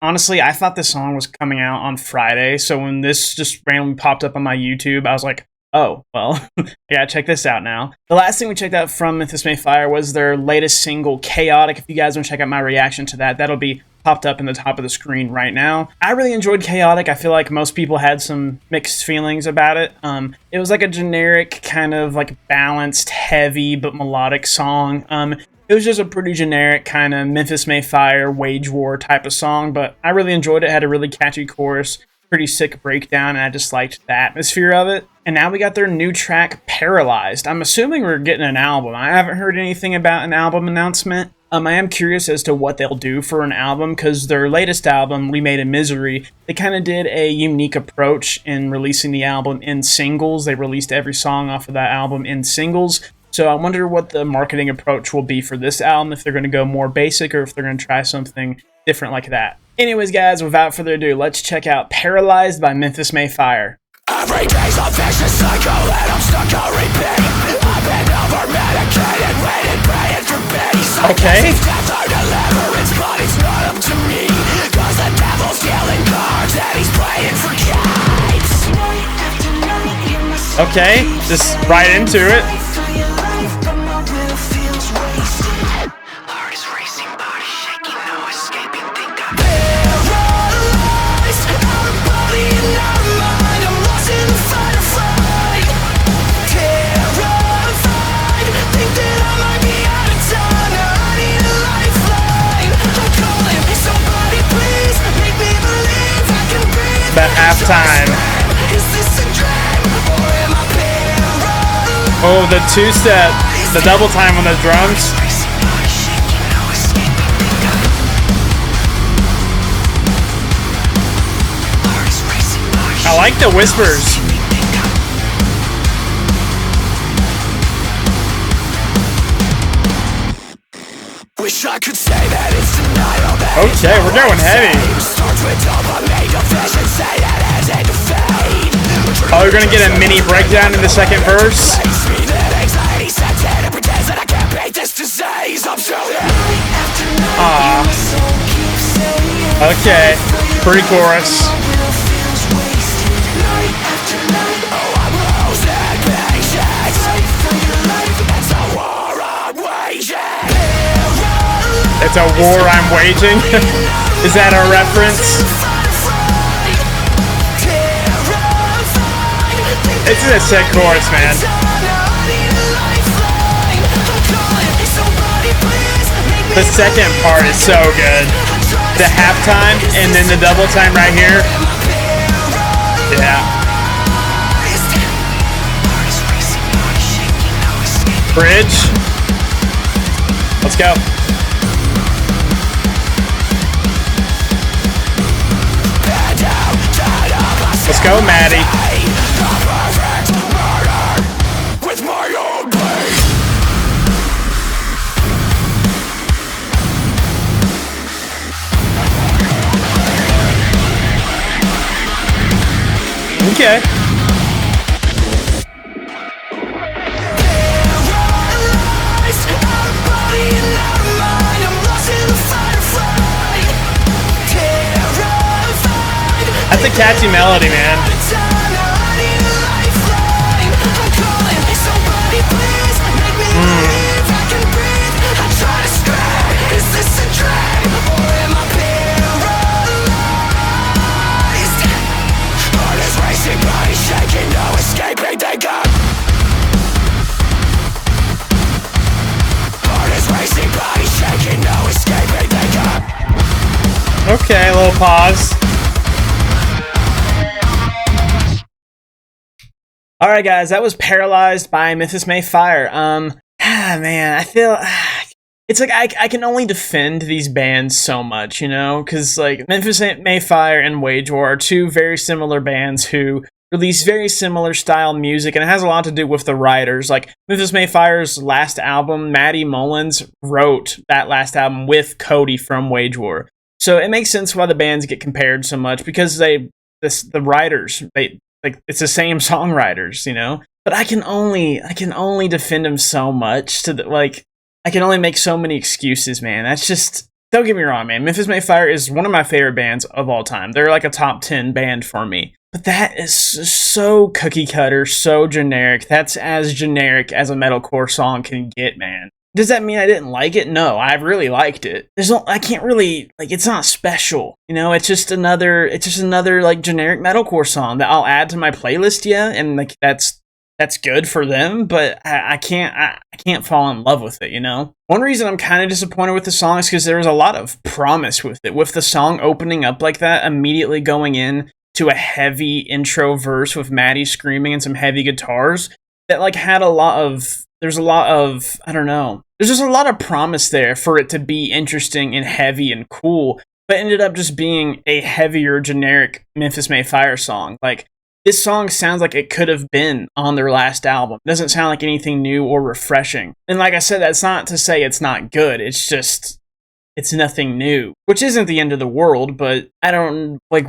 honestly, I thought this song was coming out on Friday, so when this just randomly popped up on my YouTube, I was like, oh, well, yeah, check this out now. The last thing we checked out from Memphis May Fire was their latest single, Chaotic. If you guys want to check out my reaction to that, that'll be popped up in the top of the screen right now. I really enjoyed Chaotic. I feel like most people had some mixed feelings about it. It was like a generic kind of like balanced, heavy, but melodic song. It was just a pretty generic kind of Memphis May Fire, Wage War type of song, but I really enjoyed it. It had a really catchy chorus, pretty sick breakdown, and I just liked the atmosphere of it. And now we got their new track, Paralyzed. I'm assuming we're getting an album. I haven't heard anything about an album announcement. I am curious as to what they'll do for an album, because their latest album, Remade in Misery, they kind of did a unique approach in releasing the album in singles. They released every song off of that album in singles. So I wonder what the marketing approach will be for this album, if they're going to go more basic or if they're going to try something different like that. Anyways, guys, without further ado, let's check out Paralyzed by Memphis May Fire. Every day's a vicious cycle and I'm stuck on repeat. I've been over-medicated, waiting, praying for peace. Okay. Death or deliverance, but it's not up to me. Cause the devil's dealing cards and he's playing for keeps. Okay, just right into it. Heart is racing, body shaking, no escaping, think I'm paralyzed. Our body and our mind, I'm lost in the fight or flight. Terrified, think that I might be out of time. Now I need a lifeline. I'm calling, somebody please make me believe I can breathe. About halftime. Is this a dream or am I paralyzed? Oh, the two-step, the double time on the drums. I like the whispers. Wish I could say that it's denial. Okay, we're going heavy. Starts with dopamine deficiency that ends in defeat. Oh, you're gonna get a mini breakdown in the second verse. Makes me that anxiety sets in and pretends that I can't beat this disease. I'm so Okay, pre-chorus. I'm losing patience. It's a war I'm waging. It's a war I'm waging. Is that a reference? It's a sick chorus, man. The second part is so good. The halftime and then the double time right here. Yeah. Bridge. Let's go. Let's go, Maddie. With my own blade. Okay. That's a catchy melody, man. Okay, a little pause. Alright guys, that was Paralyzed by Memphis May Fire. Man, I feel... It's like I can only defend these bands so much, you know? Because, like, Memphis May Fire and Wage War are two very similar bands who release very similar style music, and it has a lot to do with the writers. Like, Memphis May Fire's last album, Maddie Mullins wrote that last album with Cody from Wage War. So it makes sense why the bands get compared so much, because the writers, it's the same songwriters, you know? But I can only defend them so much I can only make so many excuses, man. That's just, don't get me wrong, man. Memphis May Fire is one of my favorite bands of all time. They're like a top 10 band for me. But that is so cookie cutter, so generic. That's as generic as a metalcore song can get, man. Does that mean I didn't like it? No, I really liked it. I can't really, like, it's not special. You know, it's just another like generic metalcore song that I'll add to my playlist, yeah, and like that's good for them, but I can't fall in love with it, you know? One reason I'm kind of disappointed with the song is because there was a lot of promise with it. With the song opening up like that, immediately going in to a heavy intro verse with Maddie screaming and some heavy guitars that like had there's a lot of, I don't know, there's just a lot of promise there for it to be interesting and heavy and cool, but ended up just being a heavier generic Memphis May Fire song. Like, this song sounds like it could have been on their last album. It doesn't sound like anything new or refreshing. And like I said, that's not to say it's not good. It's just, it's nothing new, which isn't the end of the world, but I don't, like,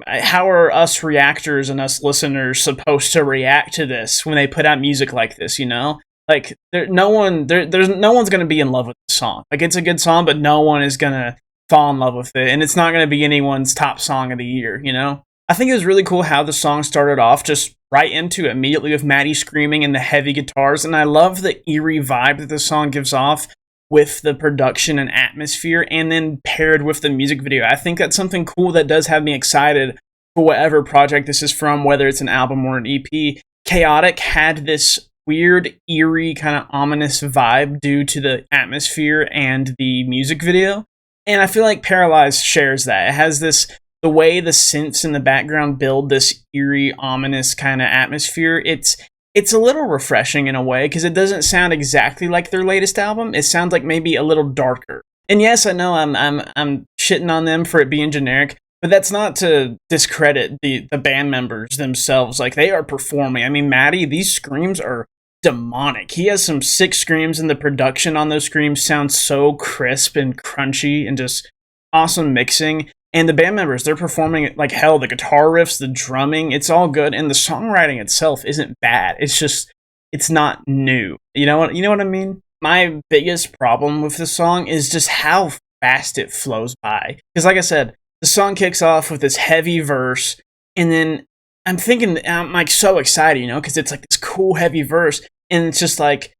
how are us reactors and us listeners supposed to react to this when they put out music like this, you know? Like, there's no one's going to be in love with the song. Like, it's a good song, but no one is going to fall in love with it, and it's not going to be anyone's top song of the year, you know? I think it was really cool how the song started off just right into it, immediately with Maddie screaming and the heavy guitars, and I love the eerie vibe that the song gives off with the production and atmosphere, and then paired with the music video. I think that's something cool that does have me excited for whatever project this is from, whether it's an album or an EP. Chaotic had this weird, eerie, kind of ominous vibe due to the atmosphere and the music video. And I feel like Paralyzed shares that. It has this, the way the synths in the background build this eerie, ominous kind of atmosphere. It's a little refreshing in a way, because it doesn't sound exactly like their latest album. It sounds like maybe a little darker. And yes, I know I'm shitting on them for it being generic, but that's not to discredit the band members themselves. Like, they are performing. I mean, Maddie, these screams are demonic. He has some sick screams, and the production on those screams sounds so crisp and crunchy and just awesome mixing. And the band members, they're performing like hell. The guitar riffs, the drumming, it's all good. And the songwriting itself isn't bad. It's just, it's not new. You know what I mean? My biggest problem with the song is just how fast it flows by. Because like I said, the song kicks off with this heavy verse, and then I'm like so excited, you know, because it's like this cool heavy verse, and it's just like,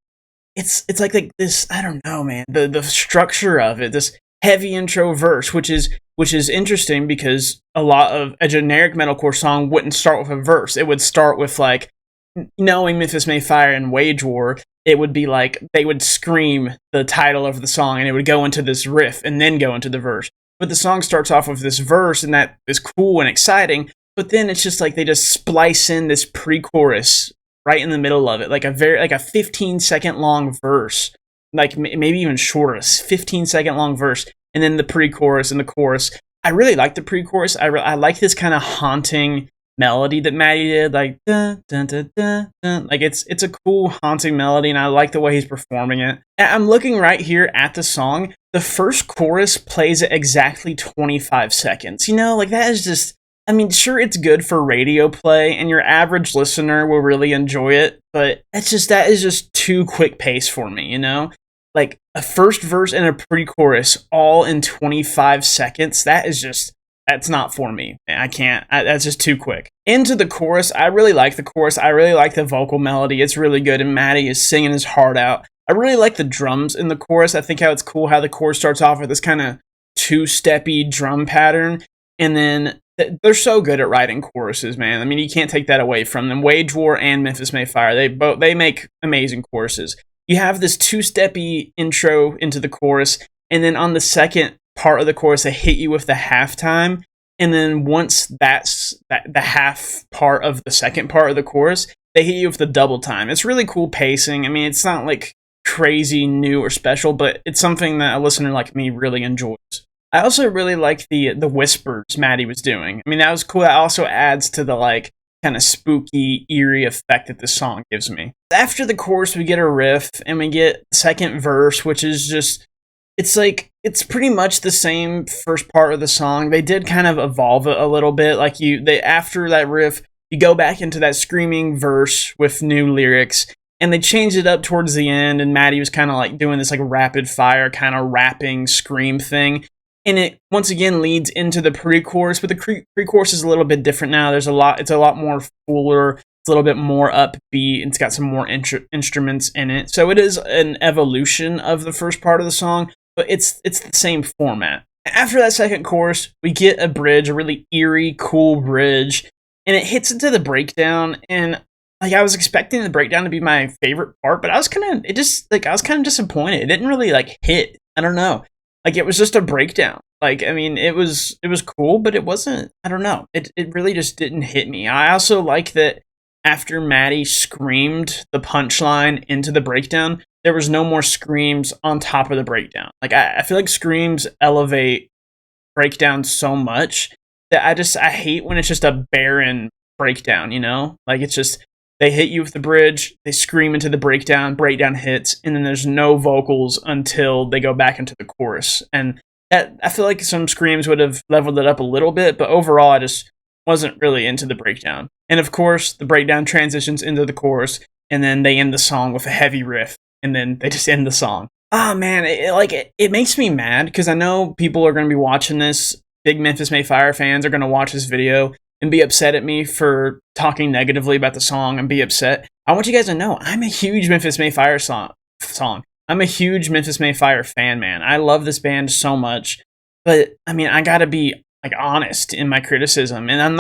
it's like this, I don't know, man, the structure of it, this heavy intro verse, which is interesting, because a generic metalcore song wouldn't start with a verse. It would start with, like, knowing Memphis May Fire and Wage War, it would be like they would scream the title of the song, and it would go into this riff and then go into the verse. But the song starts off with this verse, and that is cool and exciting. But then it's just like they just splice in this pre-chorus right in the middle of it, like a 15-second long verse, like maybe even shorter, 15-second long verse, and then the pre-chorus and the chorus. I really like the pre-chorus. I like this kind of haunting melody that Maddie did, like dun, dun, dun, dun, dun. Like it's a cool haunting melody, and I like the way he's performing it. And I'm looking right here at the song. The first chorus plays at exactly 25 seconds. You know, like that is just, I mean, sure, it's good for radio play, and your average listener will really enjoy it, but that is just too quick pace for me, you know? Like, a first verse and a pre-chorus all in 25 seconds, that's not for me. I can't, that's just too quick. Into the chorus, I really like the chorus, I really like the vocal melody, it's really good, and Maddie is singing his heart out. I really like the drums in the chorus. I think how it's cool how the chorus starts off with this kind of two-steppy drum pattern, and then they're so good at writing choruses, man. I mean, you can't take that away from them. Wage War and Memphis May Fire, they make amazing choruses. You have this two-steppy intro into the chorus, and then on the second part of the chorus, they hit you with the halftime, and then once that's the half part of the second part of the chorus, they hit you with the double time. It's really cool pacing. I mean, it's not like crazy new or special, but it's something that a listener like me really enjoys. I also really like the whispers Maddie was doing. I mean, that was cool. That also adds to the, like, kind of spooky, eerie effect that the song gives me. After the chorus, we get a riff, and we get the second verse, which is just, it's pretty much the same first part of the song. They did kind of evolve it a little bit. Like, after that riff, you go back into that screaming verse with new lyrics, and they changed it up towards the end, and Maddie was kind of like doing this like rapid fire kind of rapping scream thing. And it once again leads into the pre-chorus, but the pre-chorus is a little bit different now. It's a lot more fuller, it's a little bit more upbeat, and it's got some more instruments in it. So it is an evolution of the first part of the song, but it's the same format. After that second chorus, we get a bridge, a really eerie, cool bridge, and it hits into the breakdown. And like I was expecting the breakdown to be my favorite part, but I was kind of disappointed. It didn't really like hit. I don't know. Like it was just a breakdown. Like I mean, it was cool, but it wasn't. I don't know. It really just didn't hit me. I also like that after Maddie screamed the punchline into the breakdown, there was no more screams on top of the breakdown. Like I feel like screams elevate breakdowns so much that I hate when it's just a barren breakdown, you know? Like it's just they hit you with the bridge, they scream into the breakdown hits, and then there's no vocals until they go back into the chorus. And that I feel like some screams would have leveled it up a little bit, but overall I just wasn't really into the breakdown. And of course, the breakdown transitions into the chorus, and then they end the song with a heavy riff, and then they just end the song. Ah, man, it makes me mad, because I know people are going to be watching this. Big Memphis May Fire fans are going to watch this video and be upset at me for talking negatively about the song and be upset. I want you guys to know I'm a huge Memphis May Fire song. I'm a huge Memphis May Fire fan, man. I love this band so much. But I mean, I got to be like honest in my criticism, and I'm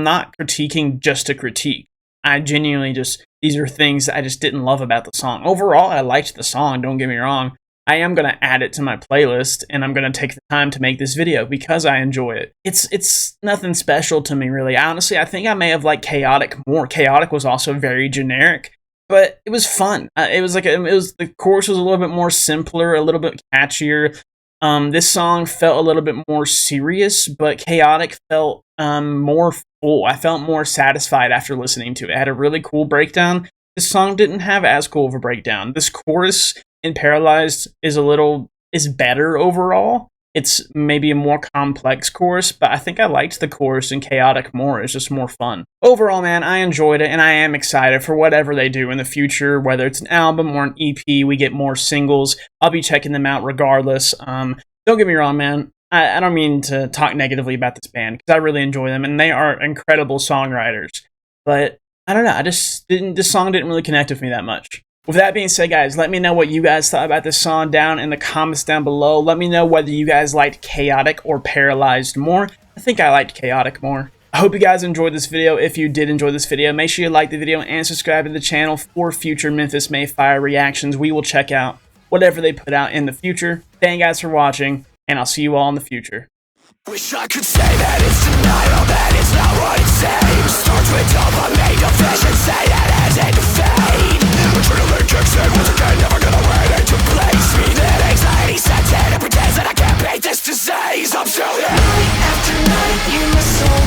not critiquing just to critique. I genuinely these are things that I just didn't love about the song. Overall, I liked the song, don't get me wrong. I am going to add it to my playlist, and I'm going to take the time to make this video because I enjoy it. It's nothing special to me, really. Honestly, I think I may have liked Chaotic more. Chaotic was also very generic, but it was fun. The chorus was a little bit more simpler, a little bit catchier. This song felt a little bit more serious, but Chaotic felt more full. I felt more satisfied after listening to it. It had a really cool breakdown. This song didn't have as cool of a breakdown. This chorus in Paralyzed is better overall. It's maybe a more complex chorus, but I think I liked the chorus in Chaotic more. It's just more fun. Overall, man, I enjoyed it, and I am excited for whatever they do in the future, whether it's an album or an EP, we get more singles. I'll be checking them out regardless. Don't get me wrong, man. I don't mean to talk negatively about this band, because I really enjoy them, and they are incredible songwriters. But I don't know, this song didn't really connect with me that much. With that being said, guys, let me know what you guys thought about this song down in the comments down below. Let me know whether you guys liked Chaotic or Paralyzed more. I think I liked Chaotic more. I hope you guys enjoyed this video. If you did enjoy this video, make sure you like the video and subscribe to the channel for future Memphis May Fire reactions. We will check out whatever they put out in the future. Thank you guys for watching, and I'll see you all in the future. Wish I could say that it's denial, that it's not what it seems. Starts with dopamine, deficiency, and ends in fade. Adrenaline kicks in once again, never gonna wait to place me. That anxiety sets in and pretends that I can't beat this disease. I'm still here. Night after night, you my soul.